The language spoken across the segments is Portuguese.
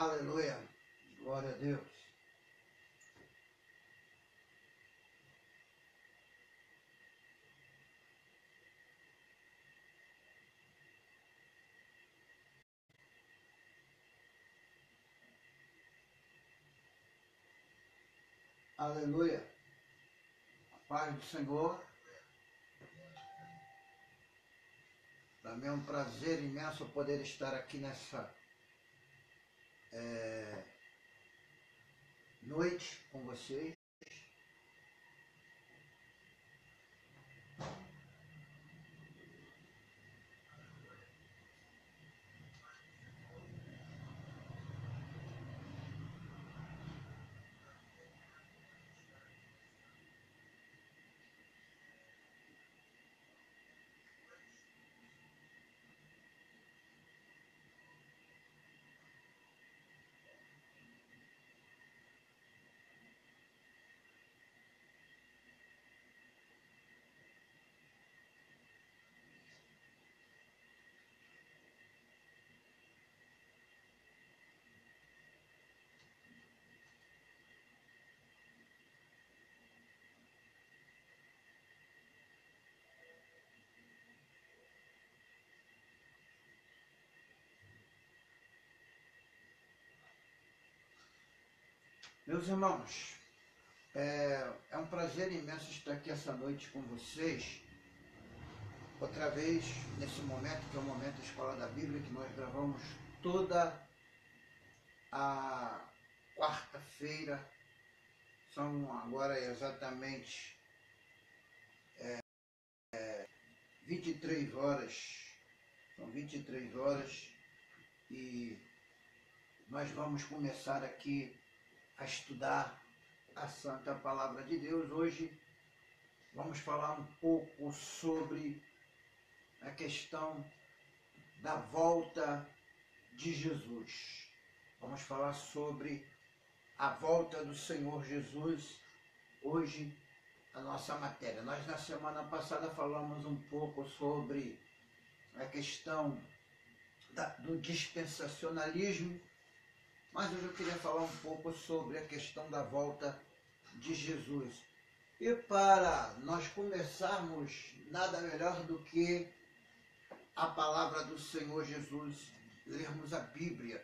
Aleluia. Glória a Deus. Aleluia. A paz do Senhor. Para mim é um prazer imenso poder estar aqui nessa noite com vocês. Meus irmãos, é um prazer imenso estar aqui essa noite com vocês, outra vez nesse momento, que é o momento da Escola da Bíblia, que nós gravamos toda a quarta-feira. São agora exatamente 23 horas, são 23 horas e nós vamos começar aqui a estudar a Santa Palavra de Deus. Hoje vamos falar um pouco sobre a questão da volta de Jesus. Vamos falar sobre a volta do Senhor Jesus, hoje a nossa matéria. Nós na semana passada falamos um pouco sobre a questão do dispensacionalismo, mas hoje eu queria falar um pouco sobre a questão da volta de Jesus. E para nós começarmos, nada melhor do que a palavra do Senhor Jesus, lermos a Bíblia.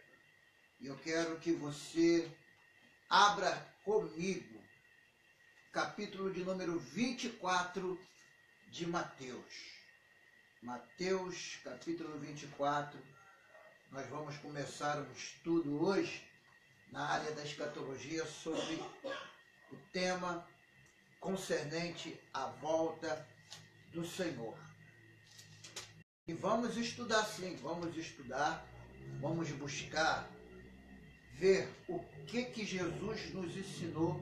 E eu quero que você abra comigo, capítulo de número 24 de Mateus. Mateus, capítulo 24. Nós vamos começar um estudo hoje na área da escatologia sobre o tema concernente à volta do Senhor. E vamos estudar sim, vamos estudar, vamos buscar ver o que Jesus nos ensinou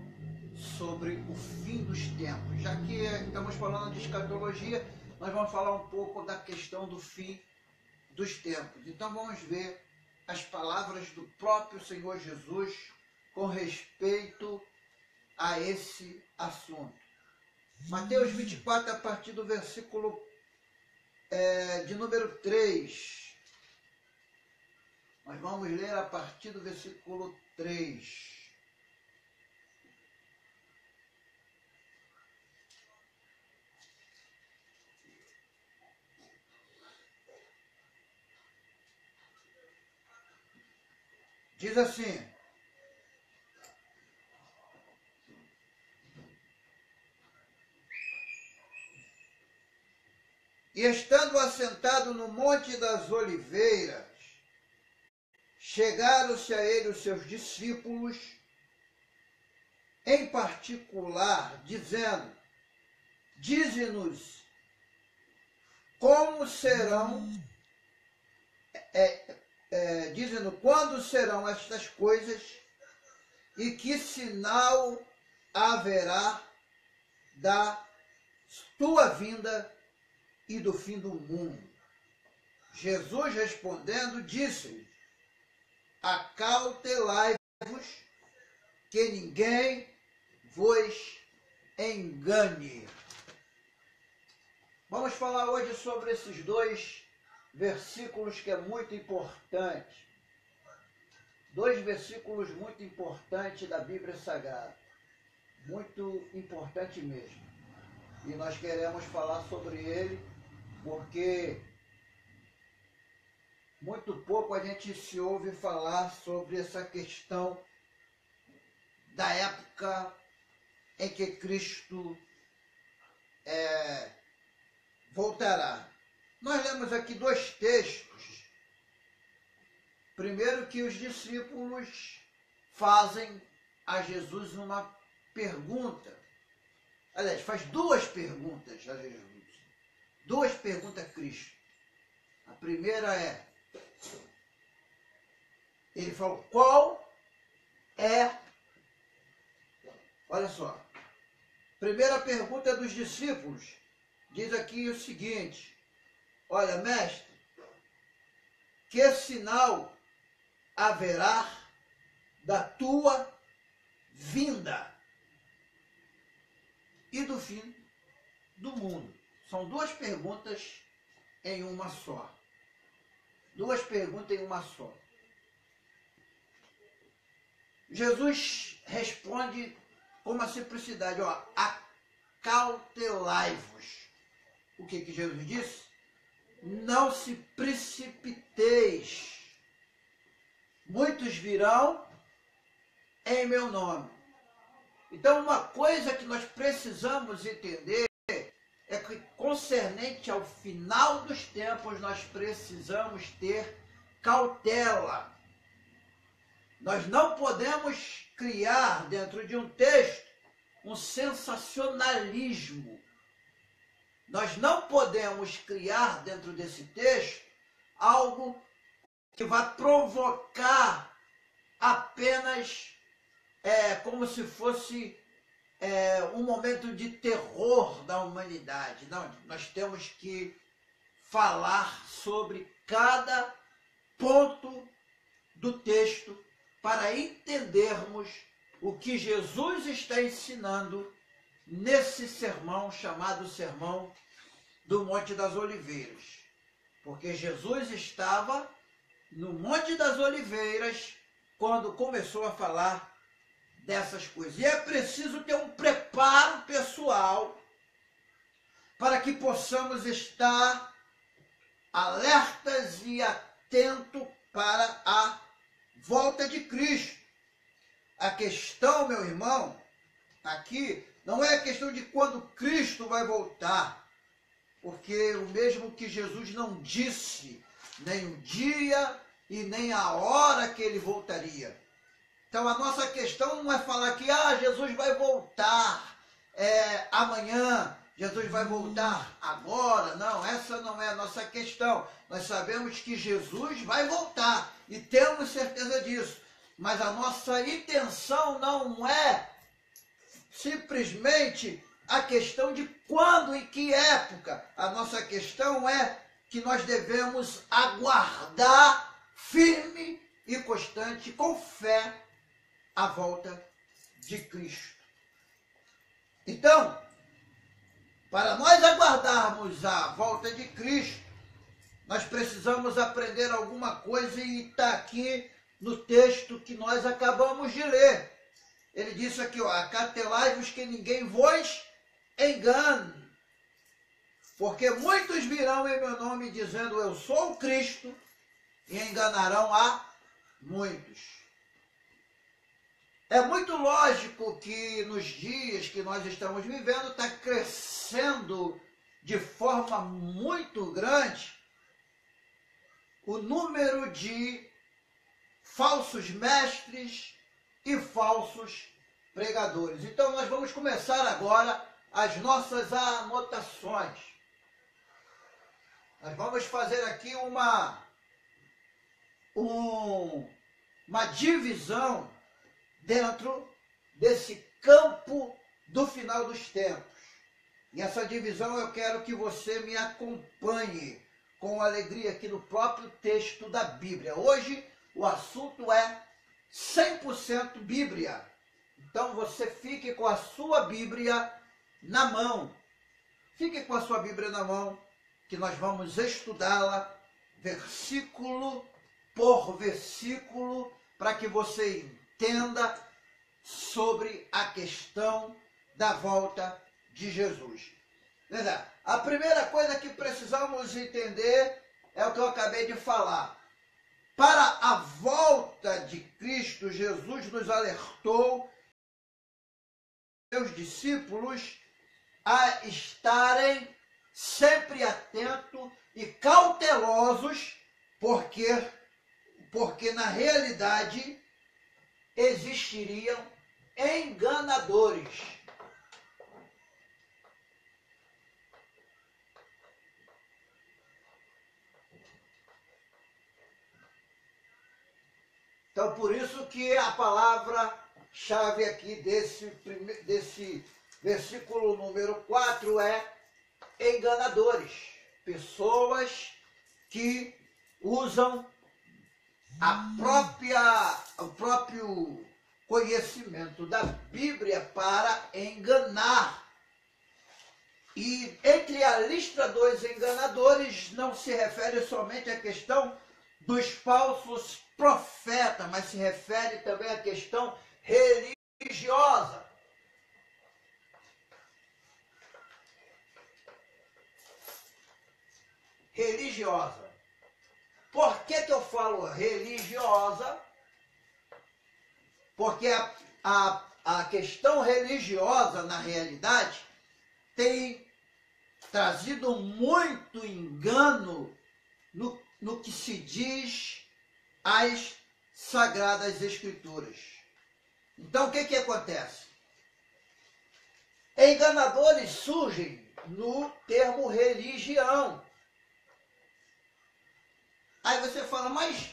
sobre o fim dos tempos. Já que estamos falando de escatologia, nós vamos falar um pouco da questão do fim dos tempos. Então vamos ver as palavras do próprio Senhor Jesus com respeito a esse assunto. Mateus 24, a partir do versículo de número 3. Nós vamos ler a partir do versículo 3. Diz assim: e estando assentado no Monte das Oliveiras, chegaram-se a ele os seus discípulos, em particular, dizendo: dize-nos como serão, dizendo quando serão estas coisas e que sinal haverá da tua vinda e do fim do mundo. Jesus respondendo disse-lhe: acautelai-vos que ninguém vos engane. Vamos falar hoje sobre esses dois versículos que é muito importante. dois versículos muito importantes da Bíblia Sagrada. Muito importante mesmo. E nós queremos falar sobre ele porque muito pouco a gente se ouve falar sobre essa questão da época em que Cristo voltará. Nós lemos aqui dois textos. Primeiro, que os discípulos fazem a Jesus uma pergunta. Aliás, faz duas perguntas a Jesus. Duas perguntas a Cristo. A primeira é, ele falou, qual é... Olha só. Primeira pergunta dos discípulos. Diz aqui o seguinte. Olha, mestre, que sinal haverá da tua vinda e do fim do mundo? São duas perguntas em uma só. Duas perguntas em uma só. Jesus responde com uma simplicidade, ó, acautelai-vos. O que Jesus disse? Não se precipiteis. Muitos virão em meu nome. Então, uma coisa que nós precisamos entender é que, concernente ao final dos tempos, nós precisamos ter cautela. Nós não podemos criar, dentro de um texto, um sensacionalismo. Nós não podemos criar, dentro desse texto, algo que vai provocar apenas como se fosse um momento de terror da humanidade. Não, nós temos que falar sobre cada ponto do texto para entendermos o que Jesus está ensinando nesse sermão chamado Sermão do Monte das Oliveiras. Porque Jesus estava no Monte das Oliveiras quando começou a falar dessas coisas. E é preciso ter um preparo pessoal para que possamos estar alertas e atentos para a volta de Cristo. A questão, meu irmão, aqui não é a questão de quando Cristo vai voltar, porque o mesmo que Jesus não disse nem o dia e nem a hora que ele voltaria. Então a nossa questão não é falar que Jesus vai voltar amanhã, Jesus vai voltar agora. Não, essa não é a nossa questão. Nós sabemos que Jesus vai voltar e temos certeza disso. Mas a nossa intenção não é simplesmente a questão de quando e que época. A nossa questão é que nós devemos aguardar firme e constante, com fé, a volta de Cristo. Então, para nós aguardarmos a volta de Cristo, nós precisamos aprender alguma coisa e está aqui no texto que nós acabamos de ler. Ele disse aqui, ó, acautelai-vos que ninguém vos engane, porque muitos virão em meu nome dizendo eu sou o Cristo e enganarão a muitos. É muito lógico que nos dias que nós estamos vivendo está crescendo de forma muito grande o número de falsos mestres e falsos pregadores. Então nós vamos começar agora as nossas anotações. Nós vamos fazer aqui uma divisão dentro desse campo do final dos tempos. E essa divisão eu quero que você me acompanhe com alegria aqui no próprio texto da Bíblia. Hoje o assunto é 100% Bíblia. Então você fique com a sua Bíblia na mão. Fique com a sua Bíblia na mão, que nós vamos estudá-la versículo por versículo, para que você entenda sobre a questão da volta de Jesus. A primeira coisa que precisamos entender é o que eu acabei de falar. Para a volta de Cristo, Jesus nos alertou, seus discípulos, a estarem sempre atentos e cautelosos, porque na realidade existiriam enganadores. Então, por isso que a palavra-chave aqui desse versículo número 4 é enganadores. Pessoas que usam o próprio conhecimento da Bíblia para enganar. E entre a lista dos enganadores não se refere somente à questão dos falsos profetas, mas se refere também à questão religiosa. Religiosa. Por que eu falo religiosa? Porque a questão religiosa, na realidade, tem trazido muito engano no que se diz às Sagradas Escrituras. Então, o que acontece? Enganadores surgem no termo religião. Aí você fala, mas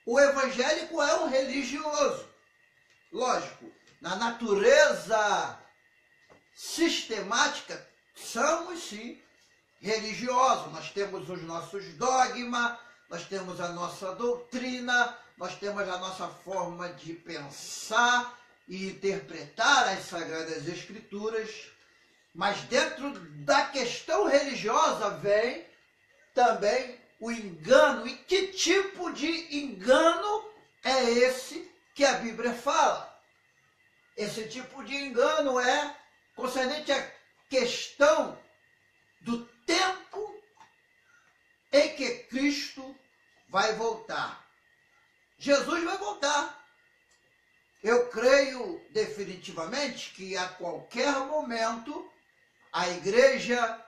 o evangélico é um religioso. Lógico, na natureza sistemática, somos sim religiosos. Nós temos os nossos dogmas, nós temos a nossa doutrina, nós temos a nossa forma de pensar e interpretar as Sagradas Escrituras. Mas dentro da questão religiosa vem também o engano. E que tipo de engano é esse que a Bíblia fala? Esse tipo de engano é concernente à questão do tempo em que Cristo vai voltar. Jesus vai voltar. Eu creio definitivamente que a qualquer momento a igreja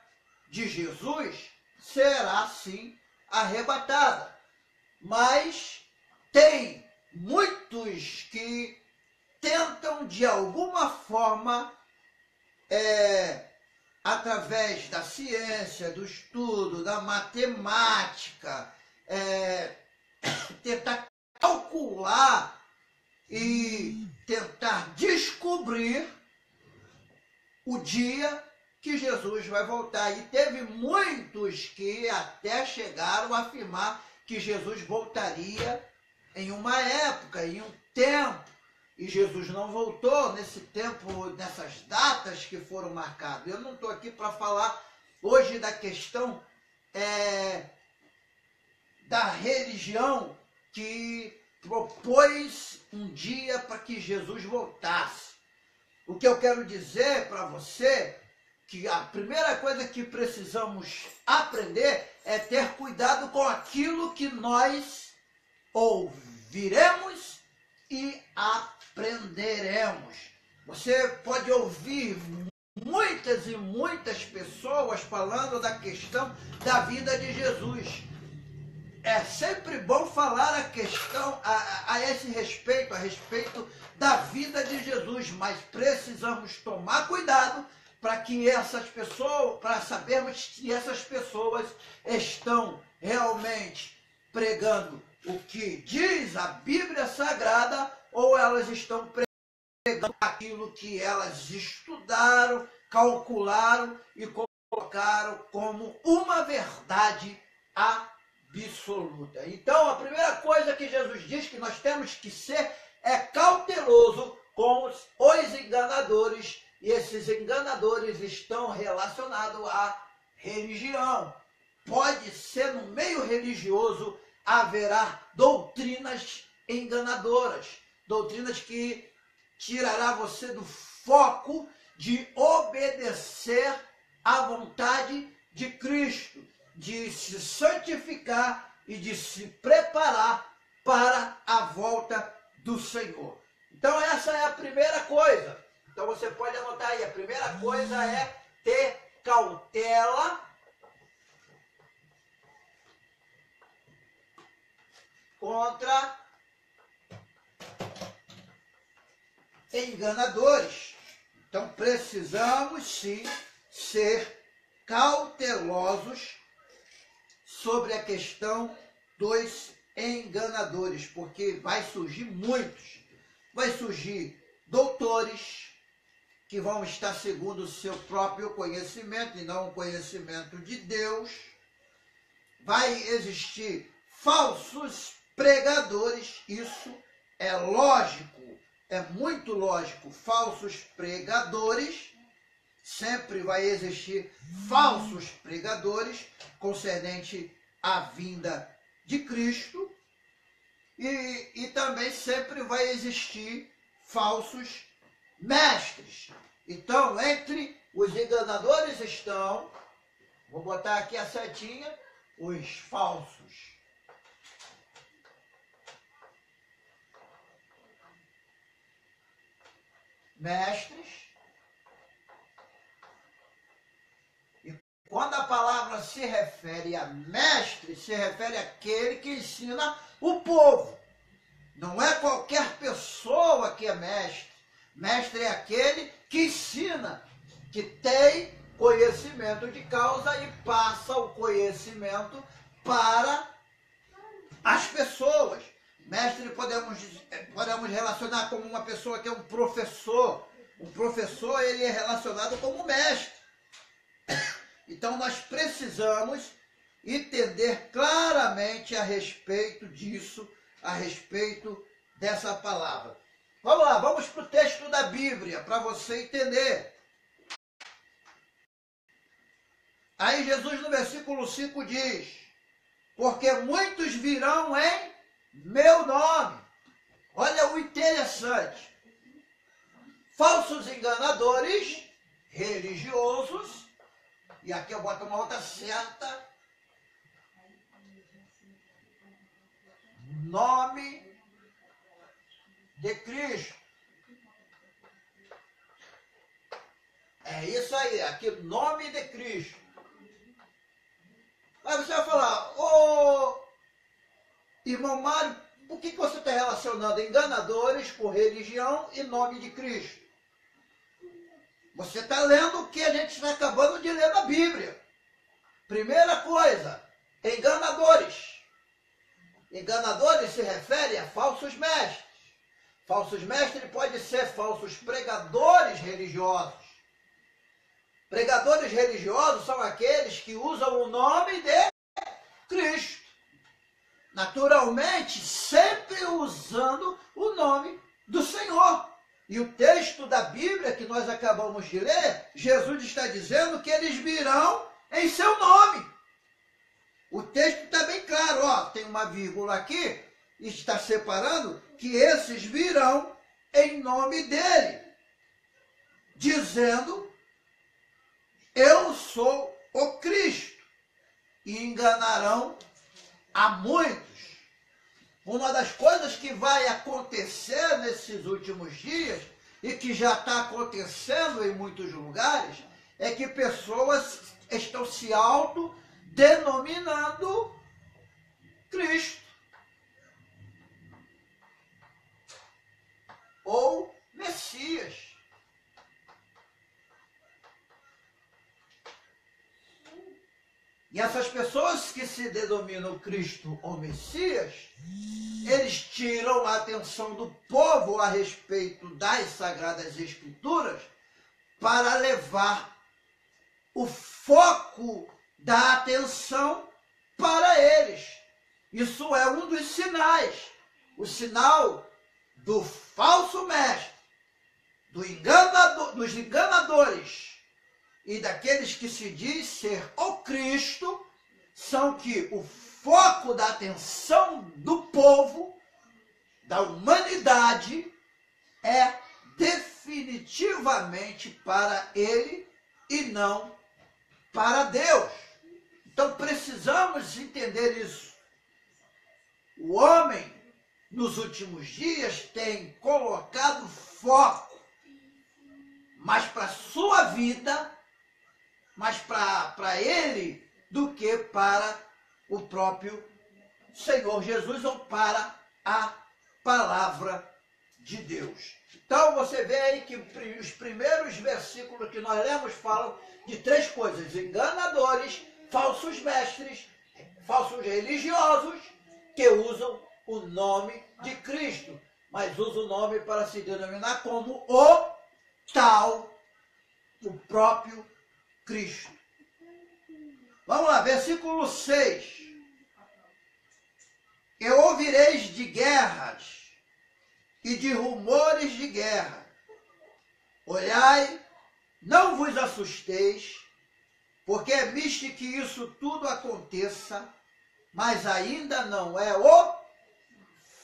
de Jesus será sim arrebatada. Mas tem muitos que tentam de alguma forma, através da ciência, do estudo, da matemática, tentar calcular e tentar descobrir o dia que Jesus vai voltar. E teve muitos que até chegaram a afirmar que Jesus voltaria em uma época, em um tempo, e Jesus não voltou nesse tempo, nessas datas que foram marcadas. Eu não estou aqui para falar hoje da questão da religião que propôs um dia para que Jesus voltasse. O que eu quero dizer para você, que a primeira coisa que precisamos aprender é ter cuidado com aquilo que nós ouviremos e aprenderemos. Você pode ouvir muitas e muitas pessoas falando da questão da vida de Jesus. É sempre bom falar a questão a esse respeito, a respeito da vida de Jesus, mas precisamos tomar cuidado para que essas pessoas, para sabermos se essas pessoas estão realmente pregando o que diz a Bíblia Sagrada ou elas estão pregando aquilo que elas estudaram, calcularam e colocaram como uma verdade absoluta. Então, a primeira coisa que Jesus diz que nós temos que ser é cauteloso com os enganadores, e esses enganadores estão relacionados à religião. Pode ser no meio religioso haverá doutrinas enganadoras, doutrinas que tirará você do foco de obedecer à vontade de Cristo, de se santificar e de se preparar para a volta do Senhor. Então essa é a primeira coisa. Então você pode anotar aí, a primeira coisa é ter cautela contra enganadores. Então precisamos sim ser cautelosos sobre a questão dos enganadores, porque vai surgir muitos. Vai surgir doutores que vão estar segundo o seu próprio conhecimento e não o conhecimento de Deus. Vai existir falsos pregadores, isso é lógico, é muito lógico. Falsos pregadores, sempre vai existir falsos pregadores concernente à vinda de Cristo, e também sempre vai existir falsos mestres. Então, entre os enganadores estão, vou botar aqui a setinha, os falsos mestres. E quando a palavra se refere a mestre, se refere àquele que ensina o povo. Não é qualquer pessoa que é mestre. Mestre é aquele que ensina, que tem conhecimento de causa e passa o conhecimento para as pessoas. Mestre podemos relacionar como uma pessoa que é um professor. Um professor, ele é relacionado como mestre. Então nós precisamos entender claramente a respeito disso, a respeito dessa palavra. Vamos lá, vamos para o texto da Bíblia, para você entender. Aí Jesus no versículo 5 diz: porque muitos virão em meu nome. Olha o interessante. Falsos enganadores, religiosos, e aqui eu boto uma outra seta, nome de Cristo. É isso aí, aqui, nome de Cristo. Aí você vai falar: ô irmão Mário, por que você está relacionando enganadores com religião e nome de Cristo? Você está lendo o que a gente está acabando de ler na Bíblia. Primeira coisa, enganadores. Enganadores se refere a falsos mestres. Falsos mestres podem ser falsos pregadores religiosos. Pregadores religiosos são aqueles que usam o nome de Cristo. Naturalmente, sempre usando o nome do Senhor. E o texto da Bíblia que nós acabamos de ler, Jesus está dizendo que eles virão em seu nome. O texto está bem claro, ó, tem uma vírgula aqui, está separando que esses virão em nome dele, dizendo: eu sou o Cristo, e enganarão a muitos. Uma das coisas que vai acontecer nesses últimos dias, e que já está acontecendo em muitos lugares, é que pessoas estão se autodenominando Cristo ou Messias. E essas pessoas que se denominam Cristo ou Messias, eles tiram a atenção do povo a respeito das Sagradas Escrituras para levar o foco da atenção para eles. Isso é um dos sinais. O sinal do falso mestre, dos enganadores e daqueles que se diz ser o Cristo, são que o foco da atenção do povo da humanidade é definitivamente para ele e não para Deus. Então precisamos entender isso. O homem, nos últimos dias, tem colocado foco mais para a sua vida, mais para ele, do que para o próprio Senhor Jesus ou para a palavra de Deus. Então você vê aí que os primeiros versículos que nós lemos falam de três coisas: enganadores, falsos mestres, falsos religiosos, que usam o nome de Cristo, mas usam o nome para se denominar como o tal, o próprio Cristo. Vamos lá, versículo 6. E ouvireis de guerras e de rumores de guerra. Olhai, não vos assusteis, porque é misto que isso tudo aconteça, mas ainda não é o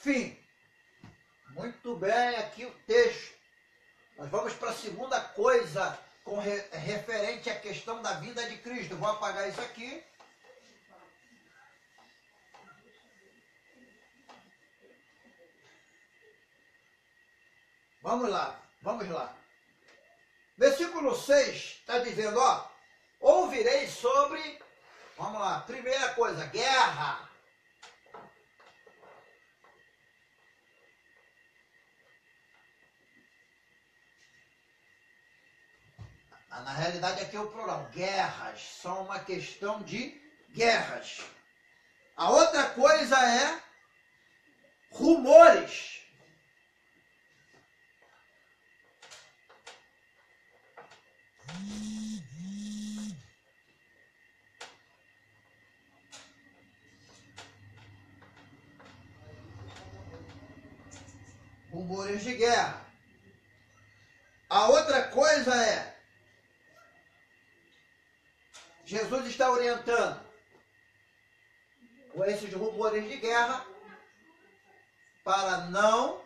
fim. Muito bem, aqui o texto. Nós vamos para a segunda coisa referente à questão da vinda de Cristo. Vou apagar isso aqui. Vamos lá, vamos lá. Versículo 6 está dizendo, ó, ouvireis sobre, vamos lá, primeira coisa, guerra. Na realidade aqui é o plural, guerras, são uma questão de guerras. A outra coisa é rumores. Rumores de guerra. A outra coisa é, Jesus está orientando com esses rumores de guerra para não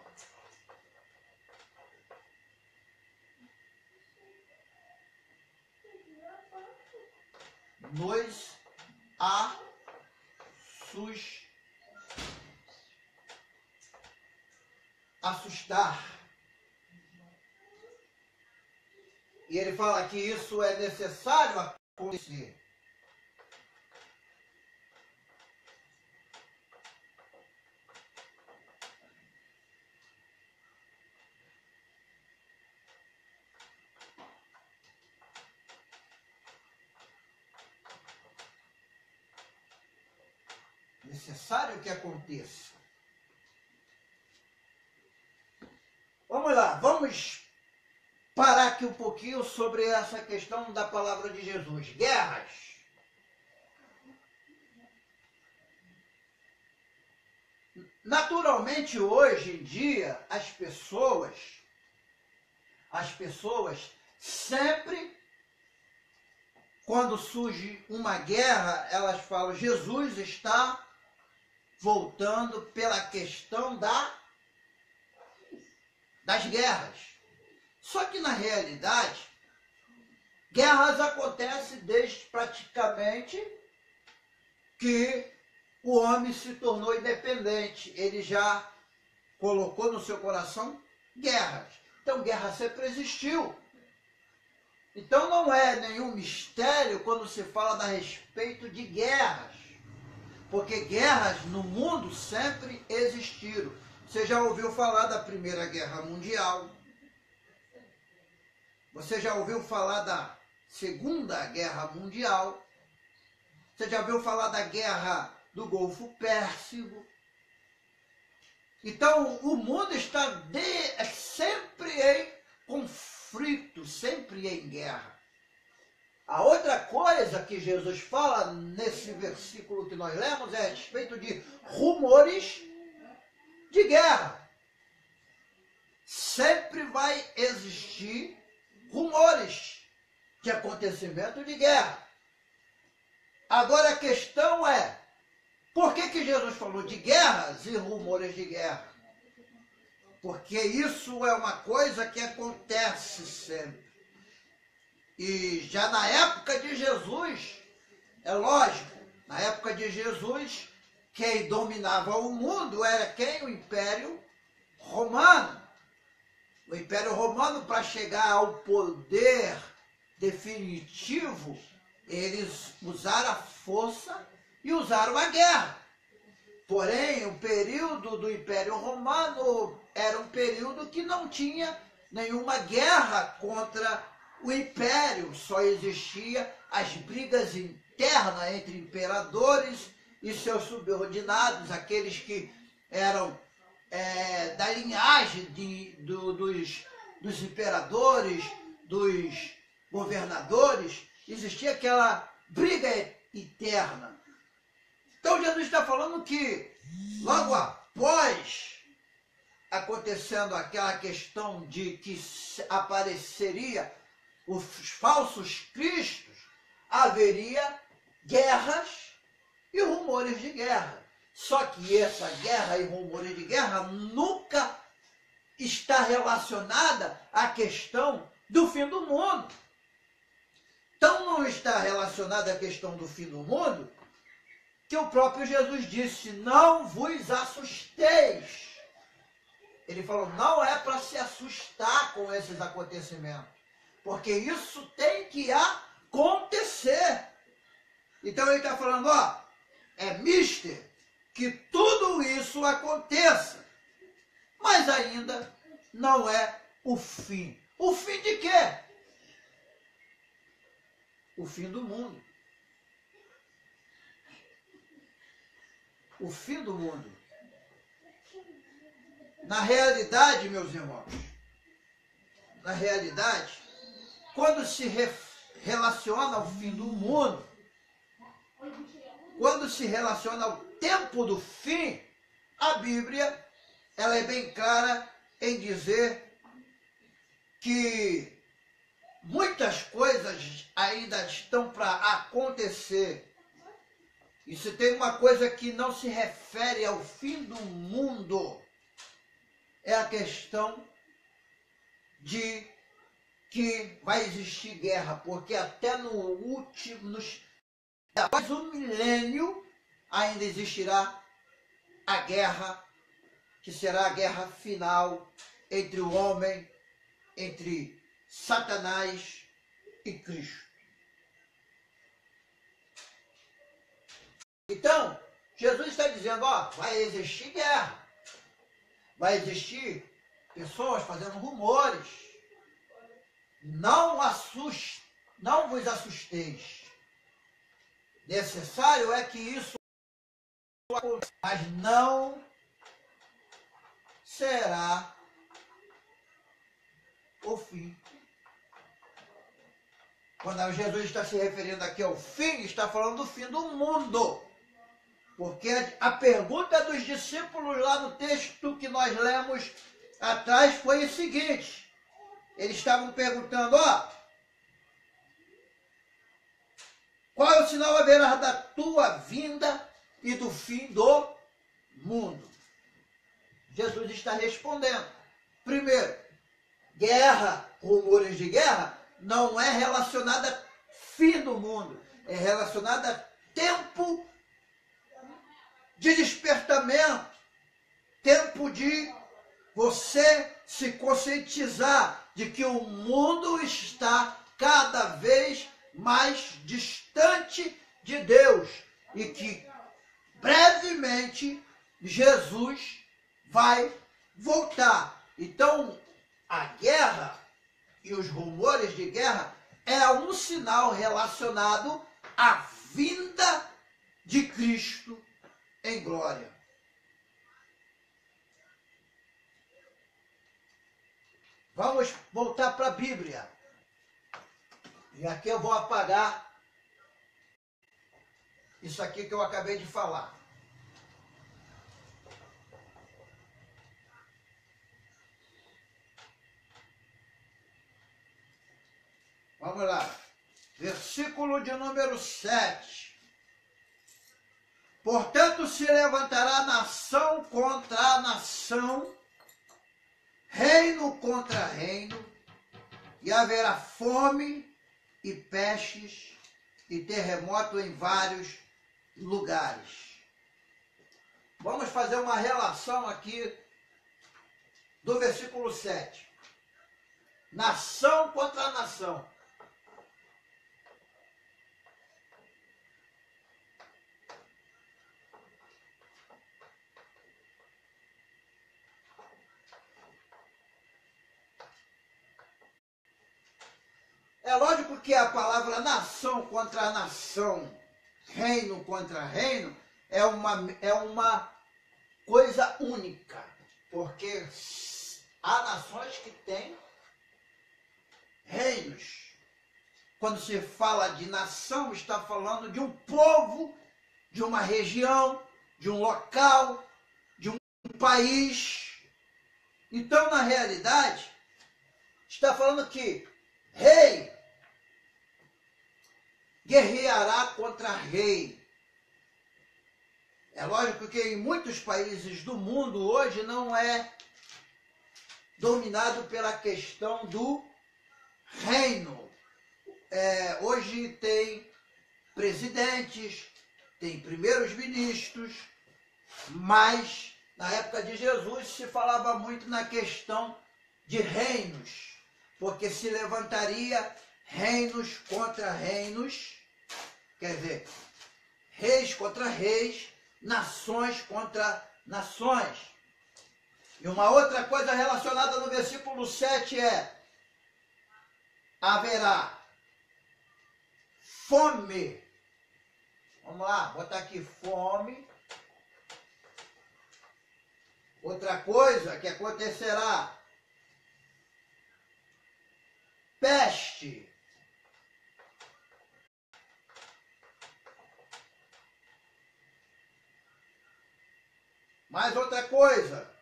nos assustar. E ele fala que isso é necessário acontecer. Necessário que aconteça. Vamos lá, vamos parar aqui um pouquinho sobre essa questão da palavra de Jesus. Guerras. Naturalmente, hoje em dia, as pessoas sempre, quando surge uma guerra, elas falam, Jesus está voltando pela questão das guerras. Só que, na realidade, guerras acontecem desde praticamente que o homem se tornou independente. Ele já colocou no seu coração guerras. Então, guerra sempre existiu. Então, não é nenhum mistério quando se fala a respeito de guerras. Porque guerras no mundo sempre existiram. Você já ouviu falar da Primeira Guerra Mundial? Você já ouviu falar da Segunda Guerra Mundial? Você já ouviu falar da Guerra do Golfo Pérsico? Então, o mundo está sempre em conflito, sempre em guerra. A outra coisa que Jesus fala nesse versículo que nós lemos é a respeito de rumores de guerra. Sempre vai existir rumores de acontecimento de guerra. Agora a questão é, por que Jesus falou de guerras e rumores de guerra? porque isso é uma coisa que acontece sempre. E já na época de Jesus, é lógico, na época de Jesus, quem dominava o mundo era quem? O Império Romano. O Império Romano, para chegar ao poder definitivo, eles usaram a força e usaram a guerra. Porém, o período do Império Romano era um período que não tinha nenhuma guerra contra o Império, só existia as brigas internas entre imperadores e seus subordinados, aqueles que eram da linhagem dos imperadores, dos governadores. Existia aquela briga interna. Então Jesus está falando que logo após acontecendo aquela questão de que apareceria os falsos cristos, haveria guerras e rumores de guerra. Só que essa guerra e rumores de guerra nunca está relacionada à questão do fim do mundo. Então não está relacionada à questão do fim do mundo, que o próprio Jesus disse, não vos assusteis. Ele falou, não é para se assustar com esses acontecimentos, porque isso tem que acontecer. Então ele está falando, ó, é mister que tudo isso aconteça, mas ainda não é o fim. O fim de quê? O fim do mundo. O fim do mundo. Na realidade, meus irmãos, na realidade, quando se relaciona ao fim do mundo, quando se relaciona ao tempo do fim, a Bíblia ela é bem clara em dizer que muitas coisas ainda estão para acontecer. E se tem uma coisa que não se refere ao fim do mundo, é a questão de que vai existir guerra, porque até no último, após um milênio, ainda existirá a guerra, que será a guerra final entre o homem, entre Satanás e Cristo. Então, Jesus está dizendo, ó, vai existir guerra, vai existir pessoas fazendo rumores, não vos assusteis. Necessário é que isso aconteça, mas não será o fim. Quando Jesus está se referindo aqui ao fim, está falando do fim do mundo. Porque a pergunta dos discípulos lá no texto que nós lemos atrás foi o seguinte. Eles estavam perguntando, ó, qual é o sinal haverá da tua vinda e do fim do mundo? Jesus está respondendo. Primeiro, guerra, rumores de guerra, não é relacionada a fim do mundo, é relacionada a tempo de despertamento, tempo de você se conscientizar de que o mundo está cada vez mais distante de Deus e que brevemente Jesus vai voltar. Então, a guerra e os rumores de guerra é um sinal relacionado à vinda de Cristo em glória. Vamos voltar para a Bíblia. E aqui eu vou apagar isso aqui que eu acabei de falar. Vamos lá. Versículo de número 7. Portanto, se levantará nação contra a nação reino contra reino, e haverá fome e pestes e terremoto em vários lugares. Vamos fazer uma relação aqui do versículo 7. Nação contra nação. É lógico que a palavra nação contra nação, reino contra reino, é uma coisa única, porque há nações que têm reinos. Quando se fala de nação, está falando de um povo, de uma região, de um local, de um país. Então, na realidade, está falando que rei guerreará contra rei. É lógico que em muitos países do mundo hoje não é dominado pela questão do reino. Hoje tem presidentes, tem primeiros ministros, mas na época de Jesus se falava muito na questão de reinos, porque se levantaria reinos contra reinos, quer dizer, reis contra reis, nações contra nações. E uma outra coisa relacionada no versículo 7 é: haverá fome. Vamos lá, botar aqui fome. Outra coisa que acontecerá: peste. Mais outra coisa: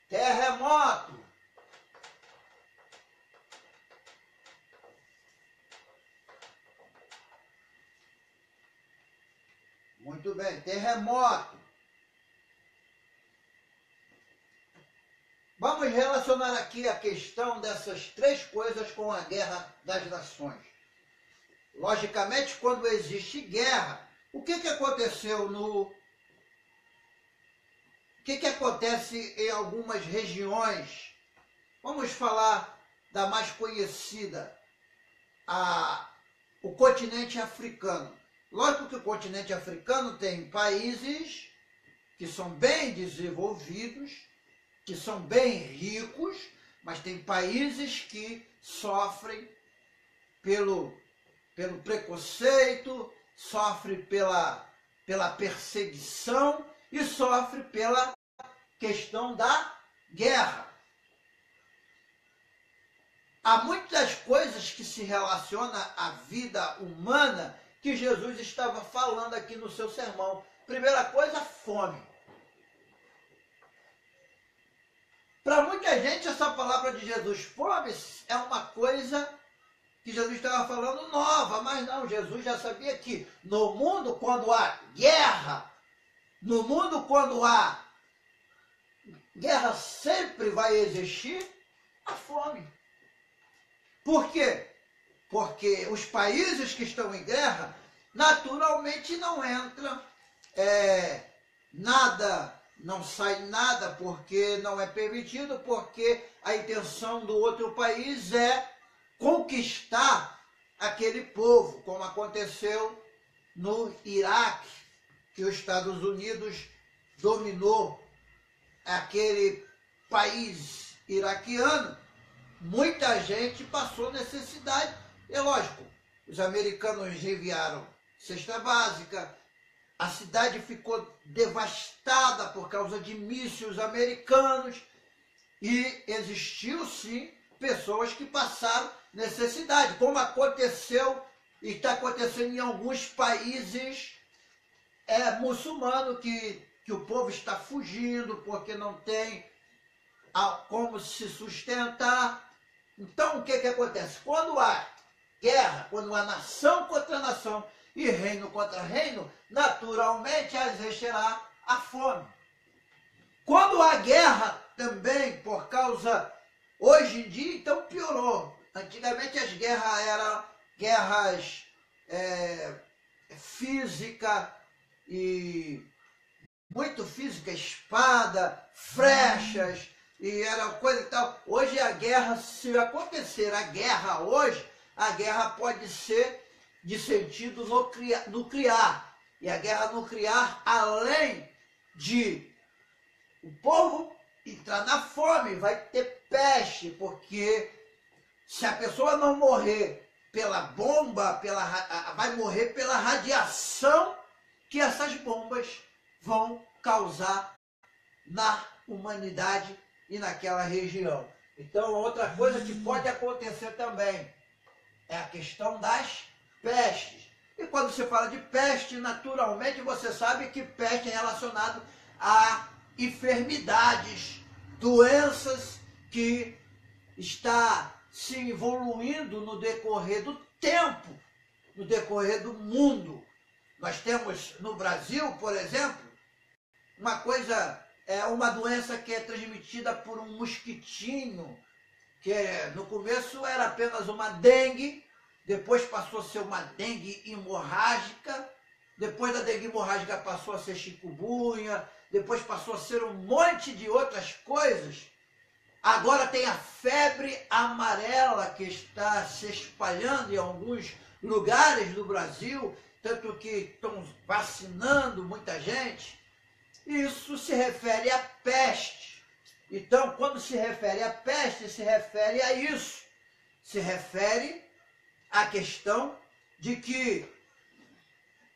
terremoto. Muito bem, terremoto. Vamos relacionar aqui a questão dessas três coisas com a guerra das nações. Logicamente, quando existe guerra, o que aconteceu O que acontece em algumas regiões? Vamos falar da mais conhecida, o continente africano. Lógico que o continente africano tem países que são bem desenvolvidos, que são bem ricos, mas tem países que sofrem pelo preconceito, sofrem pela perseguição e sofrem pela questão da guerra. Há muitas coisas que se relacionam à vida humana que Jesus estava falando aqui no seu sermão. Primeira coisa, fome. Para muita gente, essa palavra de Jesus, fome, é uma coisa que Jesus estava falando nova, mas não, Jesus já sabia que no mundo, quando há guerra, no mundo, quando há guerra, sempre vai existir a fome. Por quê? Porque os países que estão em guerra, naturalmente não entra nada, não sai nada, porque não é permitido, porque a intenção do outro país é conquistar aquele povo, como aconteceu no Iraque, que os Estados Unidos dominou aquele país iraquiano. Muita gente passou necessidade. É lógico, os americanos enviaram cesta básica, a cidade ficou devastada por causa de mísseis americanos e existiu sim pessoas que passaram necessidade, como aconteceu e está acontecendo em alguns países muçulmanos que o povo está fugindo porque não tem como se sustentar. Então, o que acontece? Quando há guerra, quando há nação contra nação e reino contra reino, naturalmente existirá a fome. Quando há guerra também por causa Hoje em dia, então, piorou. Antigamente as guerras eram guerras física e muito física, espada, flechas, e era coisa e tal. Hoje a guerra, se acontecer a guerra hoje, a guerra pode ser de sentido nuclear. E a guerra nuclear, além de o povo entrar na fome, vai ter peste, porque se a pessoa não morrer pela bomba, vai morrer pela radiação que essas bombas vão causar na humanidade e naquela região. Então, outra coisa que pode acontecer também é a questão das pestes. E quando se fala de peste, naturalmente você sabe que peste é relacionado a enfermidades, doenças que está se evoluindo no decorrer do tempo, no decorrer do mundo. Nós temos no Brasil, por exemplo, uma doença que é transmitida por um mosquitinho, que no começo era apenas uma dengue, depois passou a ser uma dengue hemorrágica, depois da dengue hemorrágica passou a ser chikungunya, depois passou a ser um monte de outras coisas. Agora tem a febre amarela que está se espalhando em alguns lugares do Brasil, tanto que estão vacinando muita gente. Isso se refere à peste. Então, quando se refere à peste, se refere a isso. Se refere à questão de que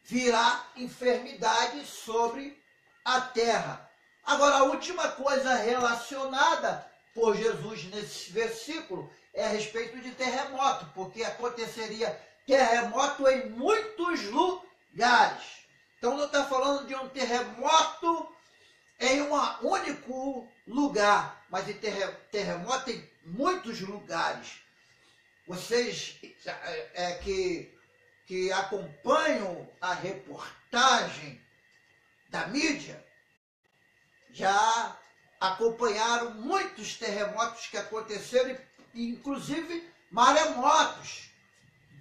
virá enfermidade sobre a terra. Agora, a última coisa relacionada por Jesus nesse versículo é a respeito de terremoto, porque aconteceria terremoto em muitos lugares. Então não está falando de um terremoto em um único lugar, mas de terremoto em muitos lugares. Vocês que acompanham a reportagem da mídia já acompanharam muitos terremotos que aconteceram, inclusive maremotos,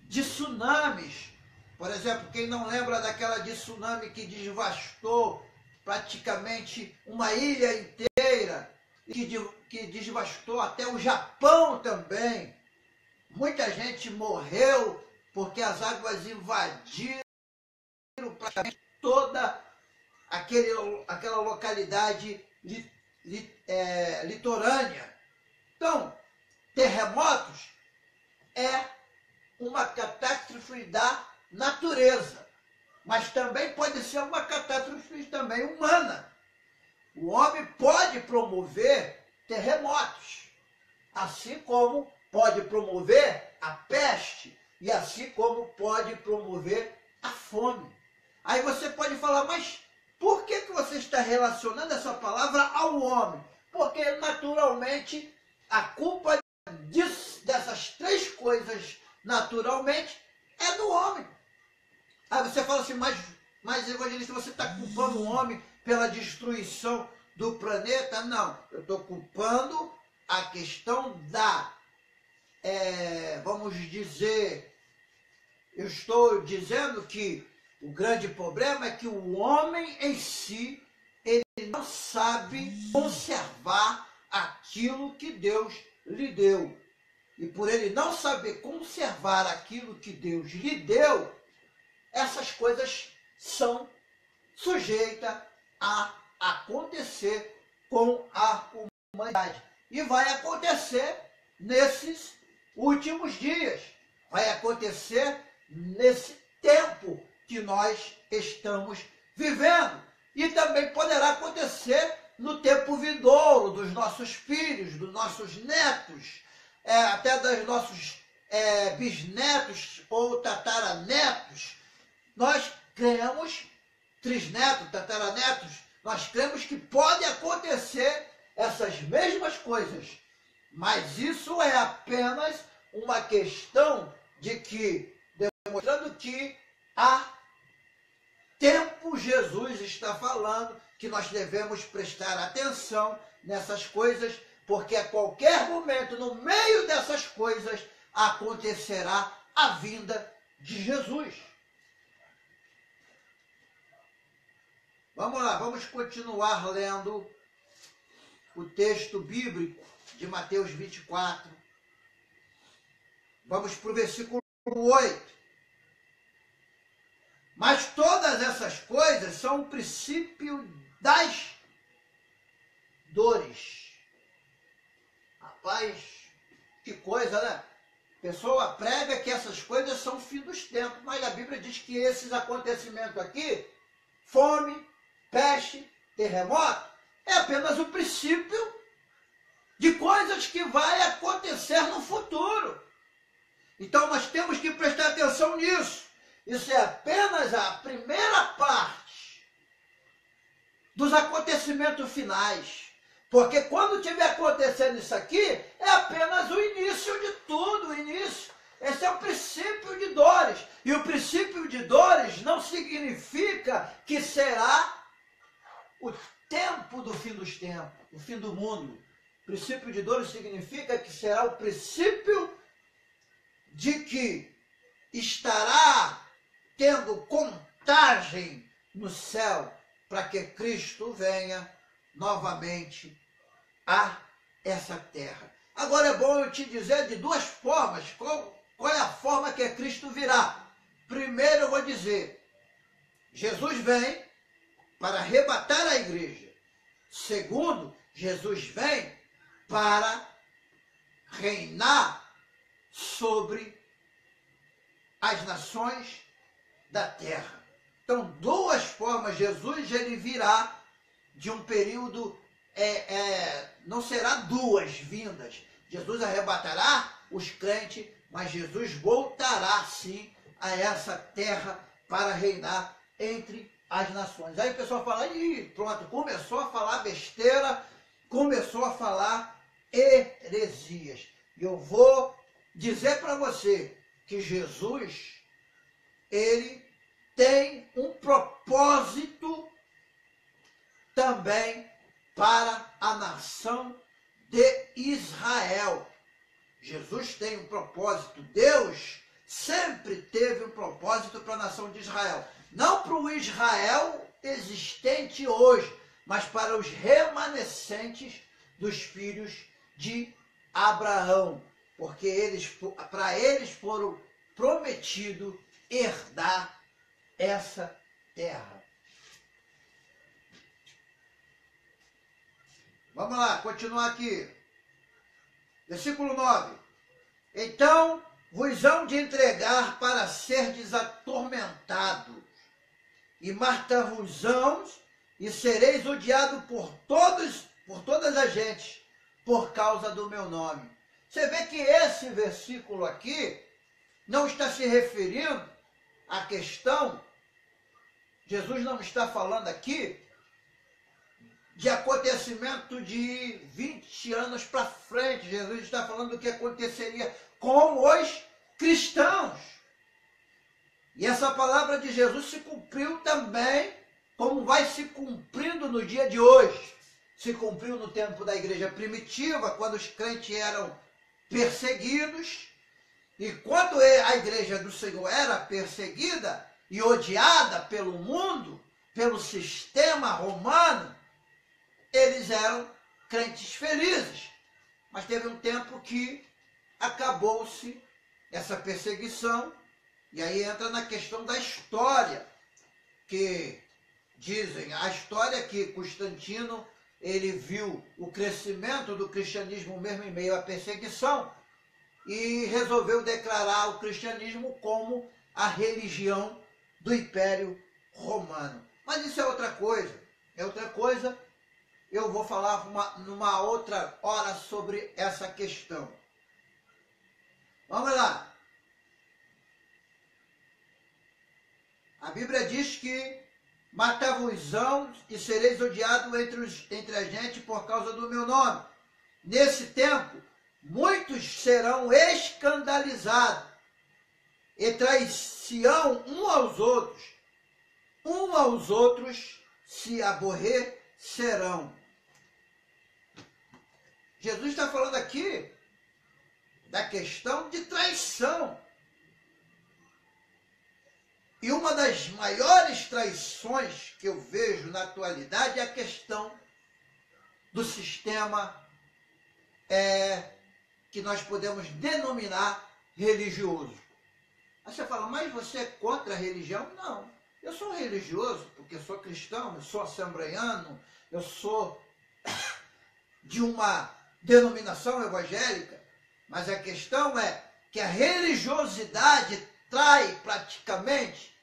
de tsunamis. Por exemplo, quem não lembra daquela de tsunami que devastou praticamente uma ilha inteira, que devastou até o Japão também. Muita gente morreu porque as águas invadiram praticamente toda aquela localidade litorânea. Então, terremotos é uma catástrofe da natureza, mas também pode ser uma catástrofe também humana. O homem pode promover terremotos, assim como pode promover a peste e assim como pode promover a fome. Aí você pode falar, mas por que você está relacionando essa palavra ao homem? Porque naturalmente a culpa dessas três coisas naturalmente é do homem. Aí você fala assim, mas evangelista, você está culpando o homem pela destruição do planeta? Não, eu estou culpando a questão vamos dizer, eu estou dizendo que o grande problema é que o homem em si, ele não sabe conservar aquilo que Deus lhe deu. E por ele não saber conservar aquilo que Deus lhe deu, essas coisas são sujeitas a acontecer com a humanidade. E vai acontecer nesses últimos dias. Vai acontecer nesse tempo que nós estamos vivendo. E também poderá acontecer no tempo vindouro dos nossos filhos, dos nossos netos, até dos nossos bisnetos ou tataranetos. Nós cremos, trisnetos, tataranetos, nós cremos que pode acontecer essas mesmas coisas. Mas isso é apenas uma questão de que, demonstrando que há tempo Jesus está falando que nós devemos prestar atenção nessas coisas, porque a qualquer momento, no meio dessas coisas, acontecerá a vinda de Jesus. Vamos lá, vamos continuar lendo o texto bíblico de Mateus 24. Vamos para o versículo 8. Mas todas essas coisas são o princípio das dores. Rapaz, que coisa, né? A pessoa prega que essas coisas são o fim dos tempos, mas a Bíblia diz que esses acontecimentos aqui, fome, peste, terremoto, é apenas o princípio de coisas que vai acontecer no futuro. Então nós temos que prestar atenção nisso. Isso é apenas a primeira parte dos acontecimentos finais. Porque quando estiver acontecendo isso aqui, é apenas o início de tudo, o início. Esse é o princípio de dores. E o princípio de dores não significa que será o tempo do fim dos tempos, o fim do mundo. O princípio de dores significa que será o princípio de que estará tendo contagem no céu para que Cristo venha novamente a essa terra. Agora é bom eu te dizer de duas formas qual é a forma que Cristo virá. Primeiro eu vou dizer, Jesus vem para arrebatar a igreja. Segundo, Jesus vem para reinar sobre as nações da terra. Então, duas formas, Jesus ele virá de um período, não será duas vindas. Jesus arrebatará os crentes, mas Jesus voltará sim a essa terra para reinar entre as nações. Aí o pessoal fala, ih, pronto, começou a falar besteira, começou a falar heresias. E eu vou dizer para você que Jesus, ele tem um propósito também para a nação de Israel. Jesus tem um propósito. Deus sempre teve um propósito para a nação de Israel. Não para o Israel existente hoje, mas para os remanescentes dos filhos de Abraão. Porque para eles foram prometido herdar essa terra. Vamos lá, continuar aqui. Versículo 9. Então vos hão de entregar para serdes atormentados, e matar-vos-ão, e sereis odiados por todas as gentes, por causa do meu nome. Você vê que esse versículo aqui não está se referindo à questão, Jesus não está falando aqui de acontecimento de 20 anos para frente. Jesus está falando do que aconteceria com os cristãos. E essa palavra de Jesus se cumpriu também, como vai se cumprindo no dia de hoje. Se cumpriu no tempo da igreja primitiva, quando os crentes eram perseguidos. E quando a igreja do Senhor era perseguida e odiada pelo mundo, pelo sistema romano, eles eram crentes felizes. Mas teve um tempo que acabou-se essa perseguição, e aí entra na questão da história, que dizem, a história que Constantino, ele viu o crescimento do cristianismo mesmo em meio à perseguição, e resolveu declarar o cristianismo como a religião do Império Romano. Mas isso é outra coisa. É outra coisa. Eu vou falar numa outra hora sobre essa questão. Vamos lá. A Bíblia diz que matar-vos-ão e sereis odiados entre a gente por causa do meu nome. Nesse tempo, muitos serão escandalizados e trair-se-ão um aos outros se aborrecerão. Jesus está falando aqui da questão de traição. E uma das maiores traições que eu vejo na atualidade é a questão do sistema que nós podemos denominar religioso. Aí você fala, mas você é contra a religião? Não. Eu sou religioso porque eu sou cristão, eu sou assembleiano, eu sou de uma denominação evangélica, mas a questão é que a religiosidade trai praticamente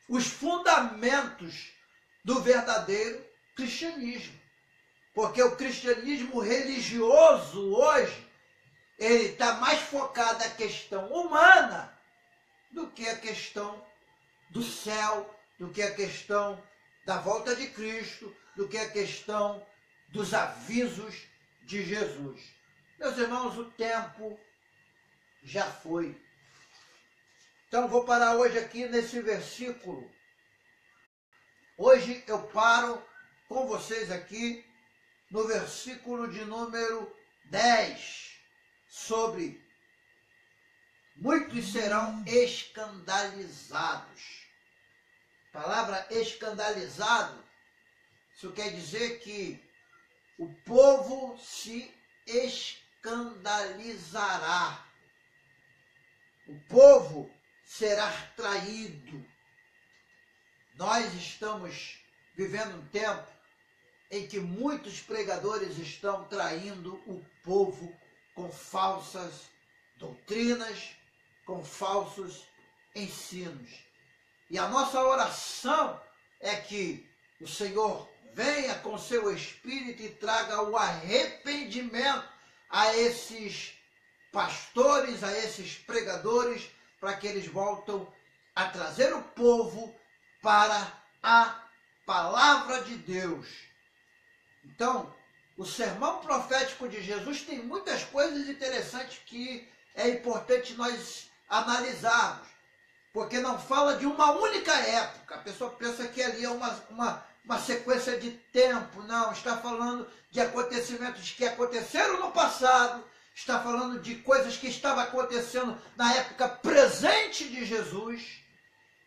os fundamentos do verdadeiro cristianismo. Porque o cristianismo religioso hoje, ele está mais focado na questão humana do que a questão do céu, do que a questão da volta de Cristo, do que a questão dos avisos de Jesus. Meus irmãos, o tempo já foi. Então, vou parar hoje aqui nesse versículo. Hoje eu paro com vocês aqui no versículo de número 10, sobre muitos serão escandalizados. A palavra escandalizado, isso quer dizer que o povo se escandalizará. O povo será traído. Nós estamos vivendo um tempo em que muitos pregadores estão traindo o povo com falsas doutrinas, com falsos ensinos. E a nossa oração é que o Senhor venha com seu Espírito e traga o arrependimento a esses pastores, a esses pregadores, para que eles voltem a trazer o povo para a palavra de Deus. Então, o sermão profético de Jesus tem muitas coisas interessantes que é importante nós analisarmos, porque não fala de uma única época. A pessoa pensa que ali é uma sequência de tempo. Não, está falando de acontecimentos que aconteceram no passado, está falando de coisas que estavam acontecendo na época presente de Jesus,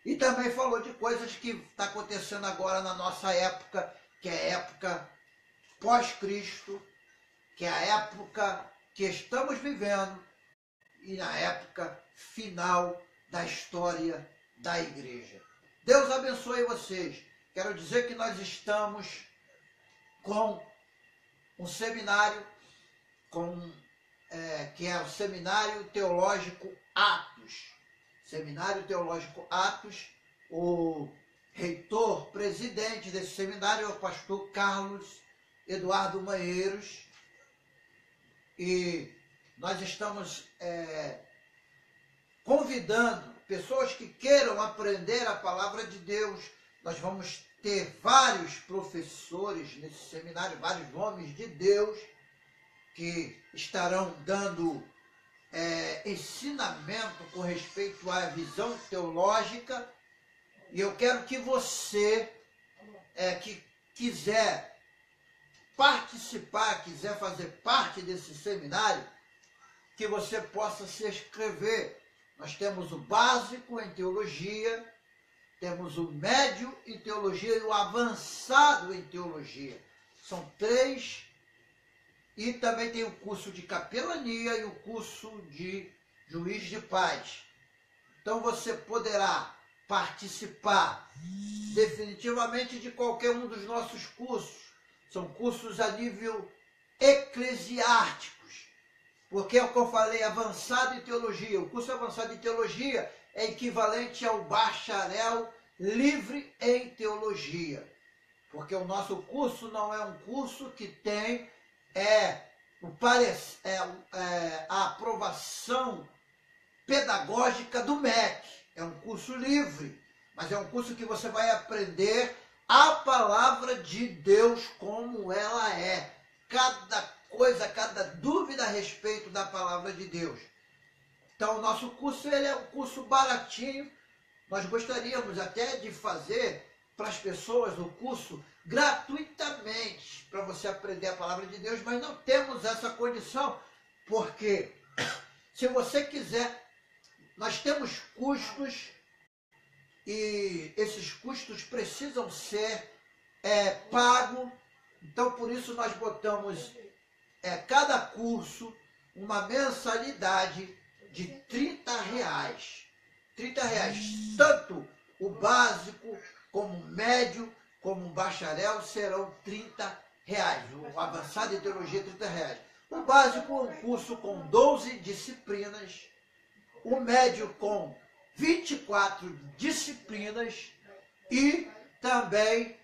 e também falou de coisas que está acontecendo agora na nossa época, que é a época pós-Cristo, que é a época que estamos vivendo e na época final da história da igreja. Deus abençoe vocês. Quero dizer que nós estamos com um seminário, que é o Seminário Teológico Atos. Seminário Teológico Atos, o reitor, presidente desse seminário é o pastor Carlos Eduardo Manheiros, e nós estamos convidando pessoas que queiram aprender a palavra de Deus. Nós vamos ter vários professores nesse seminário, vários homens de Deus, que estarão dando ensinamento com respeito à visão teológica. E eu quero que você que quiser participar, quiser fazer parte desse seminário, que você possa se inscrever. Nós temos o básico em teologia, temos o médio em teologia e o avançado em teologia. São 3. E também tem o curso de capelania e o curso de juiz de paz. Então você poderá participar definitivamente de qualquer um dos nossos cursos. São cursos a nível eclesiásticos, porque é o que eu falei, avançado em teologia. O curso avançado em teologia é equivalente ao bacharel livre em teologia, porque o nosso curso não é um curso que tem a aprovação pedagógica do MEC. É um curso livre, mas é um curso que você vai aprender a palavra de Deus como ela é. Cada coisa, cada dúvida a respeito da palavra de Deus. Então, o nosso curso ele é um curso baratinho. Nós gostaríamos até de fazer para as pessoas o curso gratuitamente para você aprender a palavra de Deus, mas não temos essa condição, porque se você quiser, nós temos custos e esses custos precisam ser pagos. Então, por isso, nós botamos cada curso uma mensalidade de R$30. R$30. Tanto o básico, como o médio, como o bacharel serão R$30. O avançado em teologia, R$30. O básico é um curso com 12 disciplinas. O médio com 24 disciplinas. E também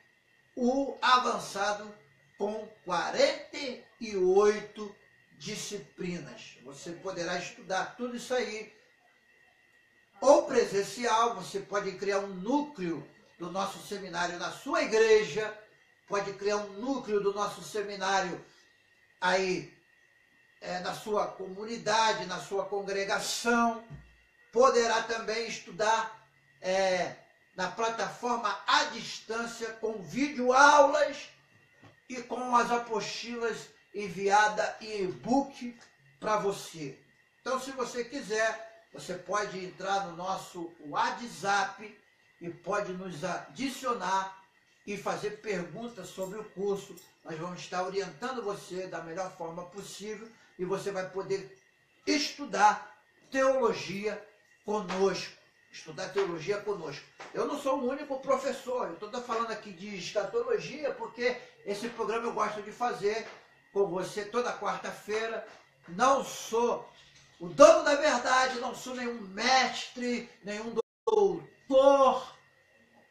o avançado com 48 disciplinas. Você poderá estudar tudo isso aí. Ou presencial, você pode criar um núcleo do nosso seminário na sua igreja, pode criar um núcleo do nosso seminário aí na sua comunidade, na sua congregação. Poderá também estudar na plataforma à distância, com videoaulas e com as apostilas enviadas em e-book para você. Então, se você quiser, você pode entrar no nosso WhatsApp e pode nos adicionar e fazer perguntas sobre o curso. Nós vamos estar orientando você da melhor forma possível e você vai poder estudar teologia conosco. Estudar teologia conosco. Eu não sou o único professor, eu estou falando aqui de escatologia porque esse programa eu gosto de fazer com você toda quarta-feira. Não sou o dono da verdade, não sou nenhum mestre, nenhum doutor.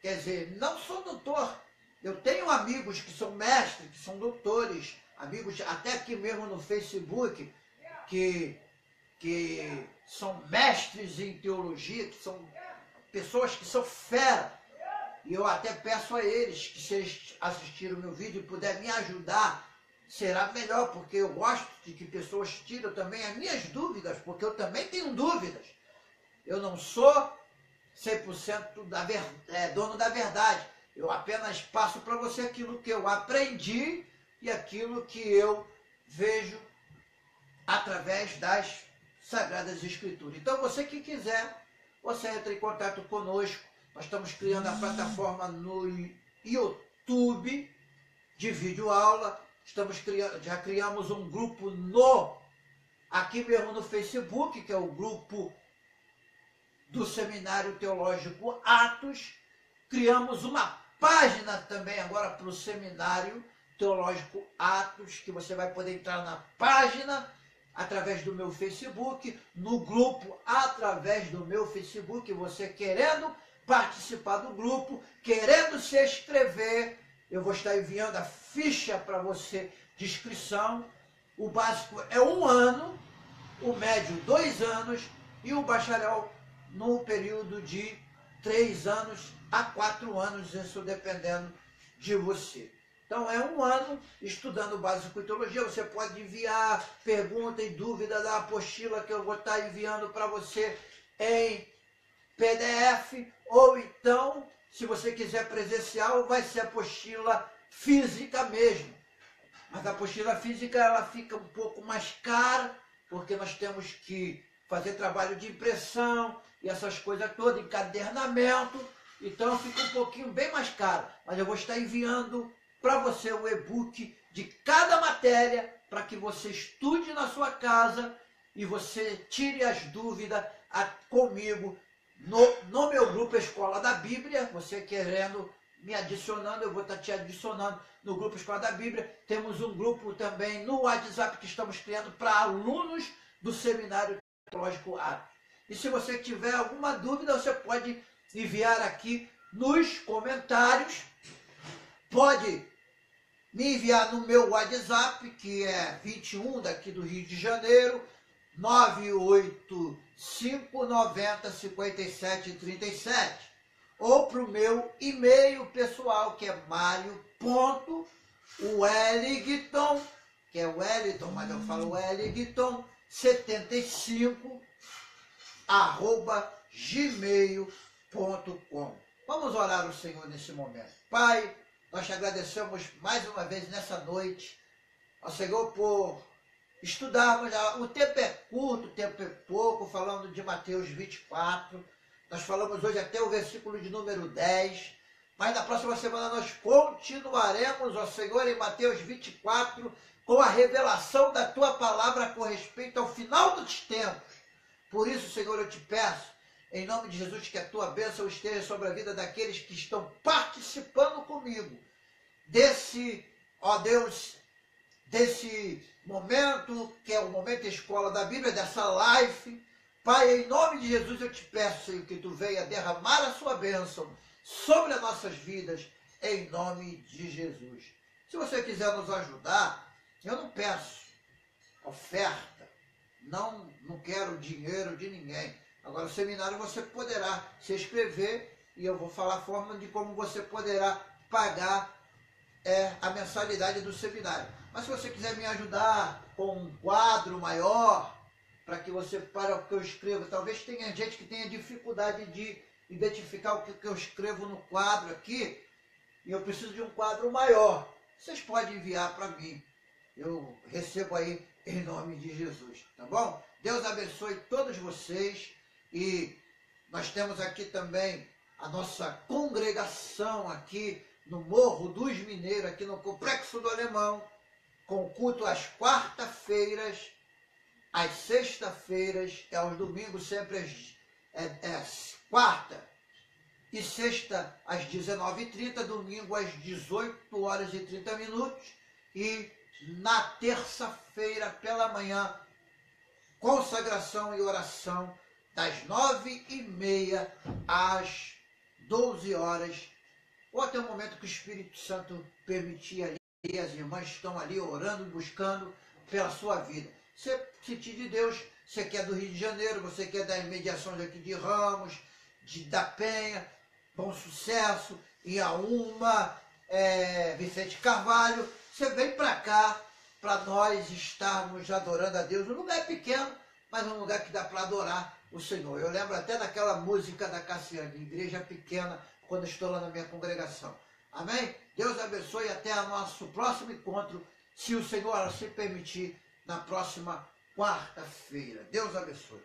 Quer dizer, não sou doutor. Eu tenho amigos que são mestres, que são doutores, amigos até aqui mesmo no Facebook, que são mestres em teologia, que são pessoas que são fera. E eu até peço a eles que, se eles assistirem o meu vídeo e puderem me ajudar, será melhor, porque eu gosto de que pessoas tiram também as minhas dúvidas, porque eu também tenho dúvidas. Eu não sou 100% dono da verdade. Eu apenas passo para você aquilo que eu aprendi e aquilo que eu vejo através das Sagradas Escrituras. Então, você que quiser, você entra em contato conosco. Nós estamos criando a plataforma no YouTube de videoaula. Já criamos um grupo aqui mesmo no Facebook, que é o grupo do Seminário Teológico Atos. Criamos uma página também agora para o Seminário Teológico Atos, que você vai poder entrar na página através do meu Facebook, no grupo através do meu Facebook, você querendo participar do grupo, querendo se inscrever, eu vou estar enviando a ficha para você de inscrição. O básico é 1 ano, o médio 2 anos e o bacharel no período de 3 anos a 4 anos, isso dependendo de você. Então, é 1 ano estudando o básico em teologia. Você pode enviar pergunta e dúvida da apostila que eu vou estar enviando para você em PDF, ou então, se você quiser presencial, vai ser apostila física mesmo. Mas a apostila física ela fica um pouco mais cara, porque nós temos que fazer trabalho de impressão e essas coisas todas, encadernamento, então fica um pouquinho bem mais caro. Mas eu vou estar enviando para você o e-book de cada matéria, para que você estude na sua casa e você tire as dúvidas comigo no meu grupo Escola da Bíblia. Você querendo me adicionando, eu vou estar te adicionando no grupo Escola da Bíblia. Temos um grupo também no WhatsApp que estamos criando para alunos do Seminário Teológico Atos. E se você tiver alguma dúvida, você pode enviar aqui nos comentários. Pode me enviar no meu WhatsApp, que é 21 daqui do Rio de Janeiro, 985905737, ou para o meu e-mail pessoal, que é mario.wellington, que é Wellington, mas eu falo Wellington, 75, @gmail.com. Vamos orar ao Senhor nesse momento. Pai, nós te agradecemos mais uma vez nessa noite, ó Senhor, por estudarmos. O tempo é curto, o tempo é pouco, falando de Mateus 24. Nós falamos hoje até o versículo de número 10. Mas na próxima semana nós continuaremos, ó Senhor, em Mateus 24, com a revelação da tua palavra com respeito ao final dos tempos. Por isso, Senhor, eu te peço, em nome de Jesus, que a tua bênção esteja sobre a vida daqueles que estão participando comigo desse, ó Deus, desse momento, que é o momento escola da Bíblia, dessa live. Pai, em nome de Jesus, eu te peço, Senhor, que tu venha derramar a sua bênção sobre as nossas vidas, em nome de Jesus. Se você quiser nos ajudar, eu não peço oferta, não quero dinheiro de ninguém. Agora, o seminário você poderá se inscrever e eu vou falar a forma de como você poderá pagar a mensalidade do seminário. Mas se você quiser me ajudar com um quadro maior, para que eu escrevo, talvez tenha gente que tenha dificuldade de identificar o que eu escrevo no quadro aqui, e eu preciso de um quadro maior. Vocês podem enviar para mim. Eu recebo aí em nome de Jesus, tá bom? Deus abençoe todos vocês. E nós temos aqui também a nossa congregação aqui no Morro dos Mineiros, aqui no Complexo do Alemão, com culto às quarta-feiras, às sexta-feiras, aos domingos sempre quarta e sexta às 19h30, domingo às 18h30 e na terça-feira pela manhã, consagração e oração das 9h30 às 12h, ou até o momento que o Espírito Santo permitir ali, as irmãs estão ali orando, buscando pela sua vida. Você sentir de Deus, você quer do Rio de Janeiro, você quer das imediações aqui de Ramos, da Penha, Bom Sucesso, Iaúma, Vicente Carvalho, você vem para cá, para nós estarmos adorando a Deus. Um lugar pequeno, mas um lugar que dá para adorar o Senhor. Eu lembro até daquela música da Cassiane, Igreja Pequena, quando estou lá na minha congregação. Amém? Deus abençoe e até o nosso próximo encontro, se o Senhor se permitir, na próxima quarta-feira. Deus abençoe.